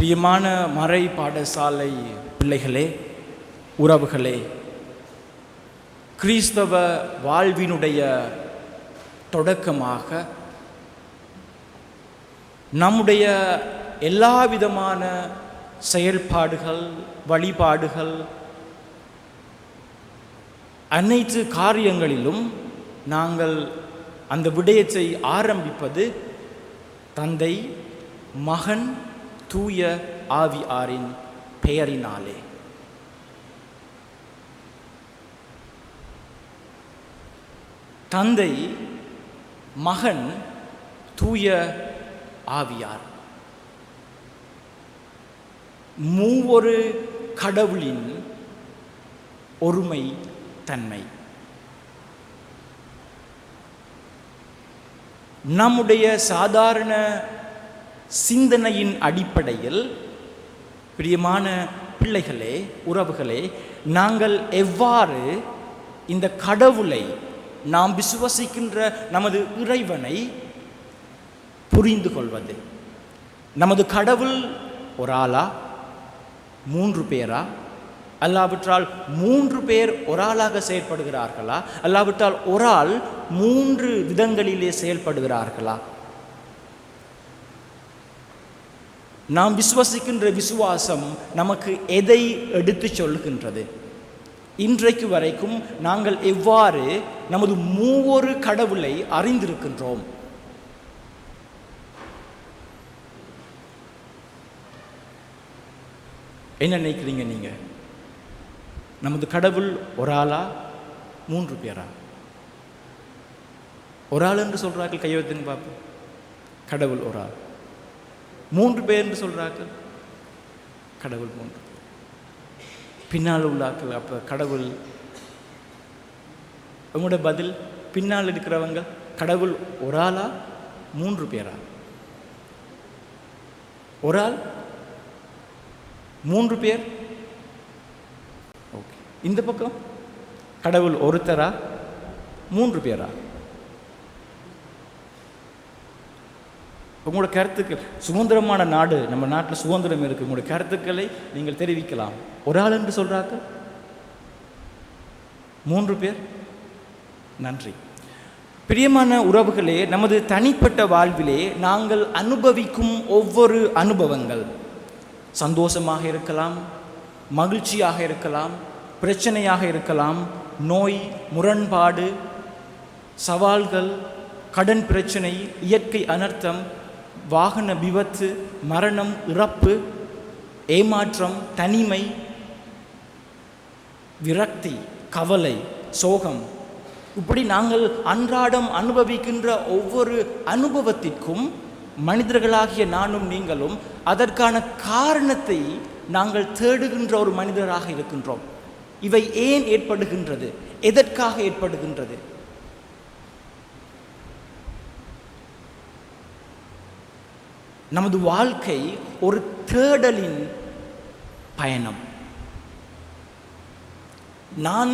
பிரியமான மறை பாடசாலை பிள்ளைகளே, உறவுகளே, கிறிஸ்தவ வாழ்வினுடைய தொடக்கமாக நம்முடைய எல்லா விதமான செயல்பாடுகள், வழிபாடுகள், அனைத்து காரியங்களிலும் நாங்கள் அந்த விடயத்தை ஆரம்பிப்பது தந்தை, மகன், தூய ஆவியாரின் பெயரினாலே. தந்தை, மகன், தூய ஆவியார் மூவொரு கடவுளின் ஒருமை தன்மை. நம்முடைய சாதாரண சிந்தனையின் அடிப்படையில் பிரியமான பிள்ளைகளே, உறவுகளே, நாங்கள் எவ்வாறு இந்த கடவுளை, நாம் விசுவசிக்கின்ற நமது இறைவனை புரிந்து கொள்வது? நமது கடவுள் ஒரு ஆளா, 3 பேரா? அல்லாவிட்டால் 3 பேர் ஒரு ஆளாக செயல்படுகிறார்களா? அல்லாவிட்டால் ஒரு ஆள் 3 விதங்களிலே செயல்படுகிறார்களா? நாம் விசுவசிக்கின்ற விசுவாசம் நமக்கு எதை எடுத்து சொல்கின்றது? இன்றைக்கு வரைக்கும் நாங்கள் எவ்வாறு நமது மூவொரு கடவுளை அறிந்திருக்கின்றோம்? என்ன நினைக்கிறீங்க நீங்க? நமது கடவுள் ஒரு ஆளா, 3 பேரா? ஒரு ஆள் என்று சொல்றார்கள், கையெழுத்துன்னு பார்ப்போம். கடவுள் ஒரு ஆள். 3 பேர் என்று சொல்றார்கள், கடவுள் 3 பேர். பின்னால் உள்ளாக்கள், அப்ப கடவுள், உங்களோட பதில்? பின்னால் இருக்கிறவங்க கடவுள் ஒரு ஆளா, 3 பேரா? ஒரு ஆள், 3 பேர். ஓகே. இந்த பக்கம் கடவுள் ஒருத்தரா, 3 பேரா? உங்களோட கருத்துக்கள், சுதந்திரமான நாடு, நம்ம நாட்டில் சுதந்திரம் இருக்குது, உங்களுடைய கருத்துக்களை நீங்கள் தெரிவிக்கலாம். ஒரு ஆள் என்று சொல்றாங்க, 3 பேர். நன்றி. பிரியமான உறவுகளே, நமது தனிப்பட்ட வாழ்விலே நாங்கள் அனுபவிக்கும் ஒவ்வொரு அனுபவங்கள் சந்தோஷமாக இருக்கலாம், மகிழ்ச்சியாக இருக்கலாம், பிரச்சனையாக இருக்கலாம், நோய், முரண்பாடு, சவால்கள், கடன் பிரச்சனை, இயற்கை அனர்த்தம், வாகன விபத்து, மரணம், இறப்பு, ஏமாற்றம், தனிமை, விரக்தி, கவலை, சோகம், இப்படி நாங்கள் அன்றாடம் அனுபவிக்கின்ற ஒவ்வொரு அனுபவத்திற்கும் மனிதர்களாகிய நானும் நீங்களும் அதற்கான காரணத்தை நாங்கள் தேடுகின்ற ஒரு மனிதராக இருக்கின்றோம். இவை ஏன் ஏற்படுகின்றது? எதற்காக ஏற்படுகின்றது? நமது வாழ்க்கை ஒரு தேடலின் பயணம். நான்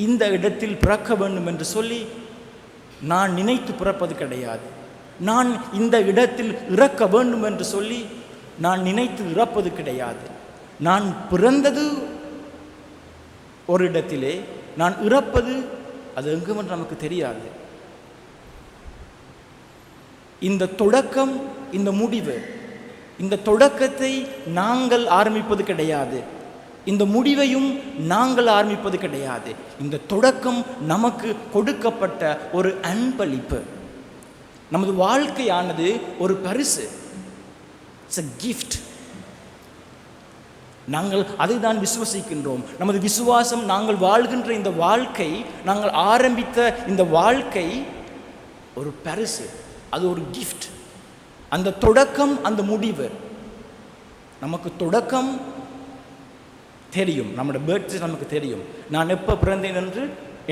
இந்த இடத்தில் பிறக்க வேண்டும் என்று சொல்லி நான் நினைத்து பிறப்பது கிடையாது. நான் இந்த இடத்தில் இறக்க வேண்டும் என்று சொல்லி நான் நினைத்து இறப்பது கிடையாது. நான் பிறந்தது ஒரு இடத்திலே, நான் இறப்பது அது எங்குமென்று நமக்கு தெரியாது. இந்த தொடக்கம், இந்த முடிவு, இந்த தொடக்கத்தை நாங்கள் ஆரம்பிப்பது கிடையாது, இந்த முடிவையும் நாங்கள் ஆரம்பிப்பது கிடையாது. இந்த தொடக்கம் நமக்கு கொடுக்கப்பட்ட ஒரு அன்பளிப்பு. நமது வாழ்க்கையானது ஒரு பரிசு, இட்ஸ் a gift. நாங்கள் அதை தான் விசுவசிக்கின்றோம். நமது விசுவாசம், நாங்கள் வாழ்கின்ற இந்த வாழ்க்கை, நாங்கள் ஆரம்பித்த இந்த வாழ்க்கை ஒரு பரிசு, அது ஒரு கிஃப்ட். அந்த தொடக்கம், அந்த முடிவு. நமக்கு தொடக்கம் தெரியும், நம்மளோட பேர்த்டே நமக்கு தெரியும், நான் எப்போ பிறந்தேன் என்று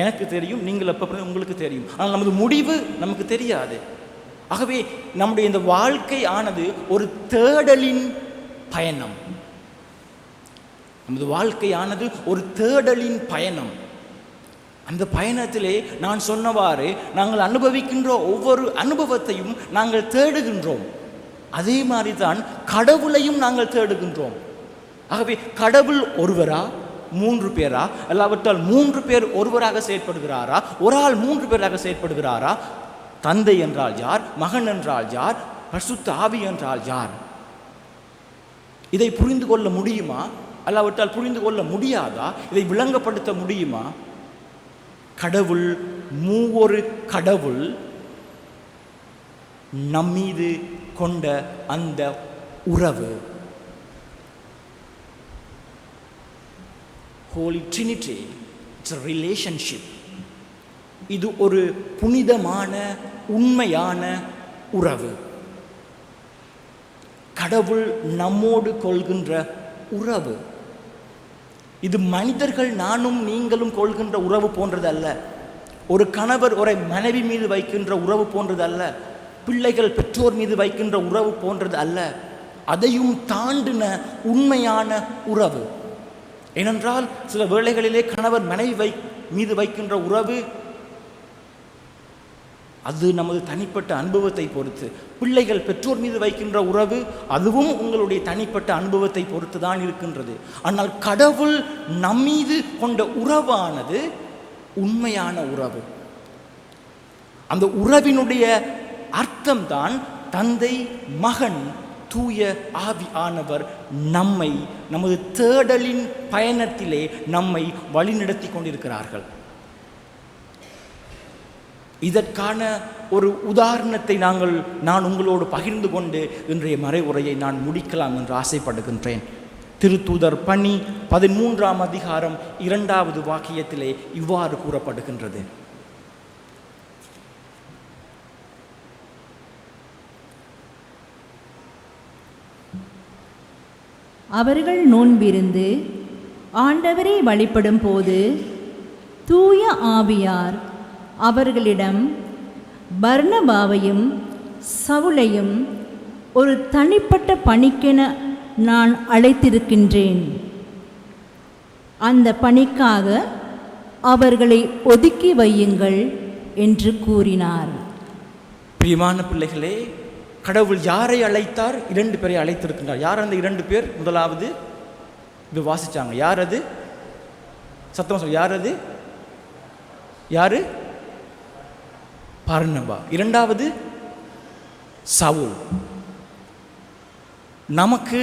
எனக்கு தெரியும், நீங்கள் எப்போ பிறந்தேன் உங்களுக்கு தெரியும். ஆனால் நமது முடிவு நமக்கு தெரியாது. ஆகவே நம்முடைய இந்த வாழ்க்கை ஆனது ஒரு தேடலின் பயணம். நமது வாழ்க்கையானது ஒரு தேடலின் பயணம். அந்த பயணத்திலே நான் சொன்னவாறு நாங்கள் அனுபவிக்கின்ற ஒவ்வொரு அனுபவத்தையும் நாங்கள் தேடுகின்றோம். அதே மாதிரி தான் கடவுளையும் நாங்கள் தேடுகின்றோம். ஆகவே கடவுள் ஒருவரா, 3 பேரா, அல்லாவிட்டால் 3 பேர் ஒருவராக செயற்படுகிறாரா, ஒரு ஆள் 3 பேராக செயற்படுகிறாரா? தந்தை என்றால் யார், மகன் என்றால் யார், பரிசுத்த ஆவி என்றால் யார்? இதை புரிந்து கொள்ள முடியுமா? அல்லாவிட்டால் புரிந்து கொள்ள முடியாதா? இதை விளங்கப்படுத்த முடியுமா? கடவுள், மூவொரு கடவுள் நம்மீது கொண்ட அந்த உறவு, Holy Trinity, it's a relationship. இது ஒரு புனிதமான உண்மையான உறவு. கடவுள் நம்மோடு கொள்கின்ற உறவு. இது மனிதர்கள் நானும் நீங்களும் கொள்கின்ற உறவு போன்றது அல்ல. ஒரு கணவர் ஒரு மனைவி மீது வைக்கின்ற உறவு போன்றது அல்ல. பிள்ளைகள் பெற்றோர் மீது வைக்கின்ற உறவு போன்றது அல்ல. அதையும் தாண்டின உண்மையான உறவு. ஏனென்றால் சில வேளைகளிலே கணவர் மனைவி மீது வைக்கின்ற உறவு அது நமது தனிப்பட்ட அனுபவத்தை பொறுத்து, பிள்ளைகள் பெற்றோர் மீது வைக்கின்ற உறவு அதுவும் உங்களுடைய தனிப்பட்ட அனுபவத்தை பொறுத்து தான் இருக்கின்றது. ஆனால் கடவுள் நம்மீது கொண்ட உறவானது உண்மையான உறவு. அந்த உறவினுடைய அர்த்தம்தான் தந்தை, மகன், தூய ஆவி ஆனவர் நம்மை நமது தேடலின் பயணத்திலே நம்மை வழிநடத்தி கொண்டிருக்கிறார்கள். இதற்கான ஒரு உதாரணத்தை நான் உங்களோடு பகிர்ந்து கொண்டு இன்றைய மறை உரையை நான் முடிக்கலாம் என்று ஆசைப்படுகின்றேன். திருத்தூதர் பணி 13ஆம் அதிகாரம் 2வது வாக்கியத்திலே இவ்வாறு கூறப்படுகின்றது: அவர்கள் நோன்பிருந்து ஆண்டவரை வழிபடும் போது தூய ஆவியார் அவர்களிடம் பர்னபாவையும் சவுலையும் ஒரு தனிப்பட்ட பணிக்கென நான் அழைத்திருக்கின்றேன், அந்த பணிக்காக அவர்களை ஒதுக்கி வையுங்கள் என்று கூறினார். பிரியமான பிள்ளைகளே, கடவுள் யாரை அழைத்தார்? 2 பேரை அழைத்திருக்கின்றார். யார் அந்த 2 பேர்? முதலாவது இது வாசிச்சாங்க. யார் அது? சத்தம் சொல். யார் அது? யாரு? பர்னபா. 2வது சவுல். நமக்கு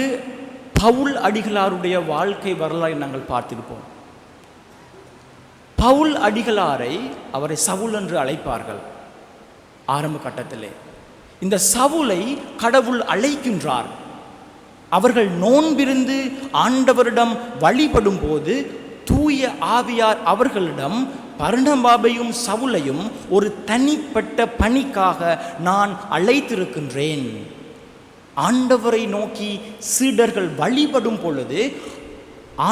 பவுல் அடிகளாருடைய வாழ்க்கை வரலாறை நாங்கள் பார்த்திருப்போம். பவுல் அடிகளாரை அவரை சவுல் என்று அழைப்பார்கள் ஆரம்ப கட்டத்திலே. இந்த சவுலை கடவுள் அழைக்கின்றார். அவர்கள் நோன்பிருந்து ஆண்டவரிடம் வழிபடும் போது தூய ஆவியார் அவர்களிடம் பர்னபாவையும் சவுலையும் ஒரு தனிப்பட்ட பணிக்காக நான் அழைத்திருக்கின்றேன். ஆண்டவரை நோக்கி சீடர்கள் வழிபடும் பொழுது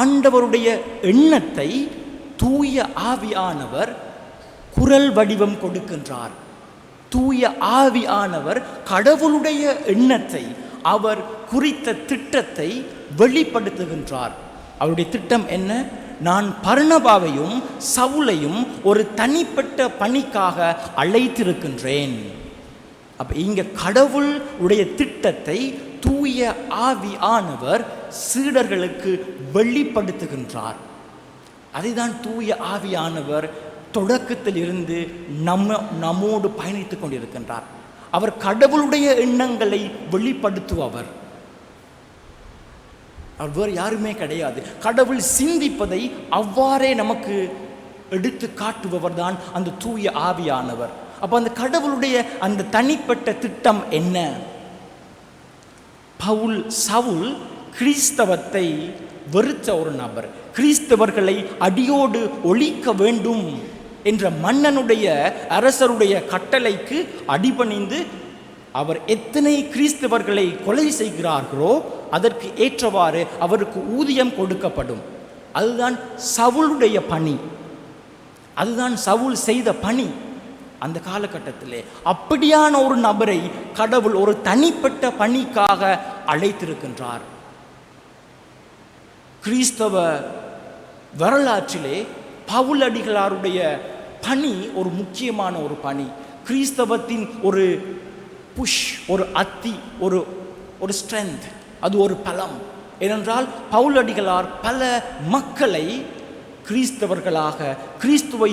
ஆண்டவருடைய எண்ணத்தை தூய ஆவியானவர் குரல் வடிவம் கொடுக்கின்றார். தூய ஆவியானவர் கடவுளுடைய எண்ணத்தை, அவர் குறித்த திட்டத்தை வெளிப்படுத்துகின்றார். அவருடைய திட்டம் என்ன? நான் பர்னபாவையும் சவுலையும் ஒரு தனிப்பட்ட பணிக்காக அழைத்திருக்கின்றேன். அப்ப இங்க கடவுளுடைய திட்டத்தை தூய ஆவியானவர் சீடர்களுக்கு வெளிப்படுத்துகின்றார். அதைதான் தூய ஆவியானவர் தொடக்கத்தில் இருந்து நம்மோடு பயணித்துக் கொண்டிருக்கின்றார். அவர் கடவுளுடைய எண்ணங்களை வெளிப்படுத்துபவர். அவர் வேறு யாருமே கிடையாது. கடவுள் சிந்திப்பதை அவ்வாறே நமக்கு எடுத்து காட்டுபவர் தான் அந்த தூய ஆவியானவர். அப்போ அந்த கடவுளுடைய அந்த தனிப்பட்ட திட்டம் என்ன? சவுல் கிறிஸ்தவத்தை வெறுத்த ஒரு நபர். கிறிஸ்தவர்களை அடியோடு ஒழிக்க வேண்டும் என்ற மன்னனுடைய அரசருடைய கட்டளைக்கு அடிபணிந்து அவர் எத்தனை கிறிஸ்தவர்களை கொலை செய்கிறார்களோ அதற்கு ஏற்றவாறு அவருக்கு ஊதியம் கொடுக்கப்படும். அதுதான் சவுளுடைய பணி. அதுதான் சவுல் செய்த பணி அந்த காலகட்டத்திலே. அப்படியான ஒரு நபரை கடவுள் ஒரு தனிப்பட்ட பணிக்காக அழைத்திருக்கின்றார். கிறிஸ்தவ வரலாற்றிலே பவுலடிகளாருடைய பணி ஒரு முக்கியமான ஒரு பணி. கிறிஸ்தவத்தின் ஒரு புஷ், ஒரு அத்தி, ஒரு ஸ்ட்ரென்த், அது ஒரு பலம். ஏனென்றால் பவுலடிகளார் பல மக்களை கிறிஸ்தவர்களாக, கிறிஸ்துவை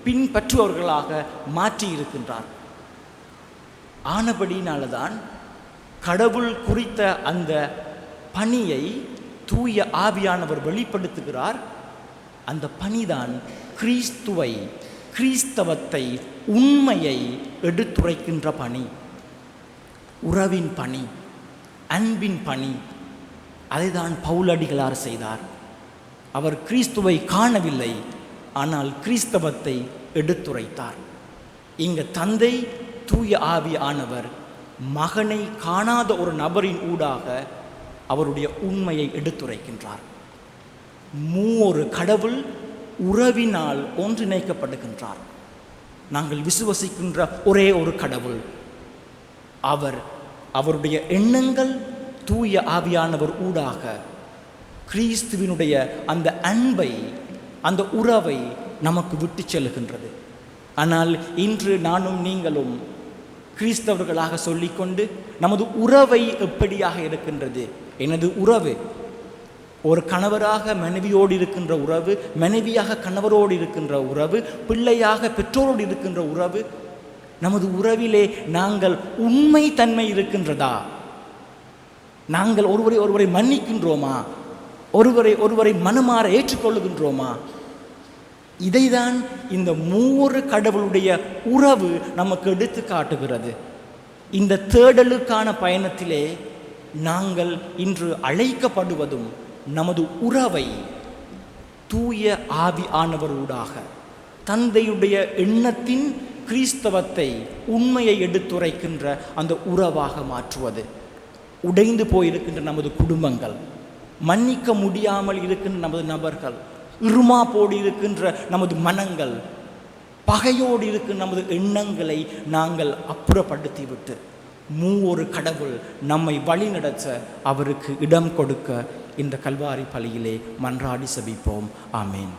பின்பற்றுபவர்களாக மாற்றி இருக்கின்றார். ஆனபடினால்தான் கடவுள் குறித்த அந்த பணியை தூய ஆவியானவர் வெளிப்படுத்துகிறார். அந்த பணிதான் கிறிஸ்துவை, கிறிஸ்தவத்தை, உண்மையை எடுத்துரைக்கின்ற பணி, உறவின் பணி, அன்பின் பணி. அதைதான் பவுலடிகளார் செய்தார். அவர் கிறிஸ்துவை காணவில்லை, ஆனால் கிறிஸ்தவத்தை எடுத்துரைத்தார். இங்கு தந்தை தூய ஆவியானவர் மகனை காணாத ஒரு நபரின் ஊடாக அவருடைய உண்மையை எடுத்துரைக்கின்றார். மூவொரு கடவுள் உறவினால் ஒன்றிணைக்கப்படுகின்றார். நாங்கள் விசுவசிக்கின்ற ஒரே ஒரு கடவுள். அவருடைய எண்ணங்கள் தூய ஆவியானவர் ஊடாக கிறிஸ்துவினுடைய அந்த அன்பை, அந்த உறவை நமக்கு விட்டு செல்கின்றது. ஆனால் இன்று நானும் நீங்களும் கிறிஸ்தவர்களாக சொல்லிக்கொண்டு நமது உறவை எப்படியாக இருக்கின்றது? எனது உறவு ஒரு கணவராக மனைவியோடு இருக்கின்ற உறவு, மனைவியாக கணவரோடு இருக்கின்ற உறவு, பிள்ளையாக பெற்றோரோடு இருக்கின்ற உறவு. நமது உறவிலே நாங்கள் உண்மை தன்மை இருக்கின்றதா? நாங்கள் ஒருவரை மன்னிக்கின்றோமா? ஒருவரை மனமாற ஏற்றுக்கொள்ளுகின்றோமா? இதைதான் இந்த மூவொரு கடவுளுடைய உறவு நமக்கு எடுத்து காட்டுகிறது. இந்த தேடலுக்கான பயணத்திலே நாங்கள் இன்று அழைக்கப்படுவதும் நமது உறவை தூய ஆவியானவர் ஊடாக, தந்தையுடைய எண்ணத்தின் கிறிஸ்தவத்தை, உண்மையை எடுத்துரைக்கின்ற அந்த உறவாக மாற்றுவது. உடைந்து போயிருக்கின்ற நமது குடும்பங்கள், மன்னிக்க முடியாமல் இருக்கின்ற நமது நபர்கள், இருமாப்போடு இருக்கின்ற நமது மனங்கள், பகையோடு இருக்கின்ற நமது எண்ணங்களை நாங்கள் அப்புறப்படுத்திவிட்டு மூவொரு கடவுள் நம்மை வழிநடத்த அவருக்கு இடம் கொடுக்க இந்த கல்வாரி பலியிலே மன்றாடி செபிப்போம். ஆமேன்.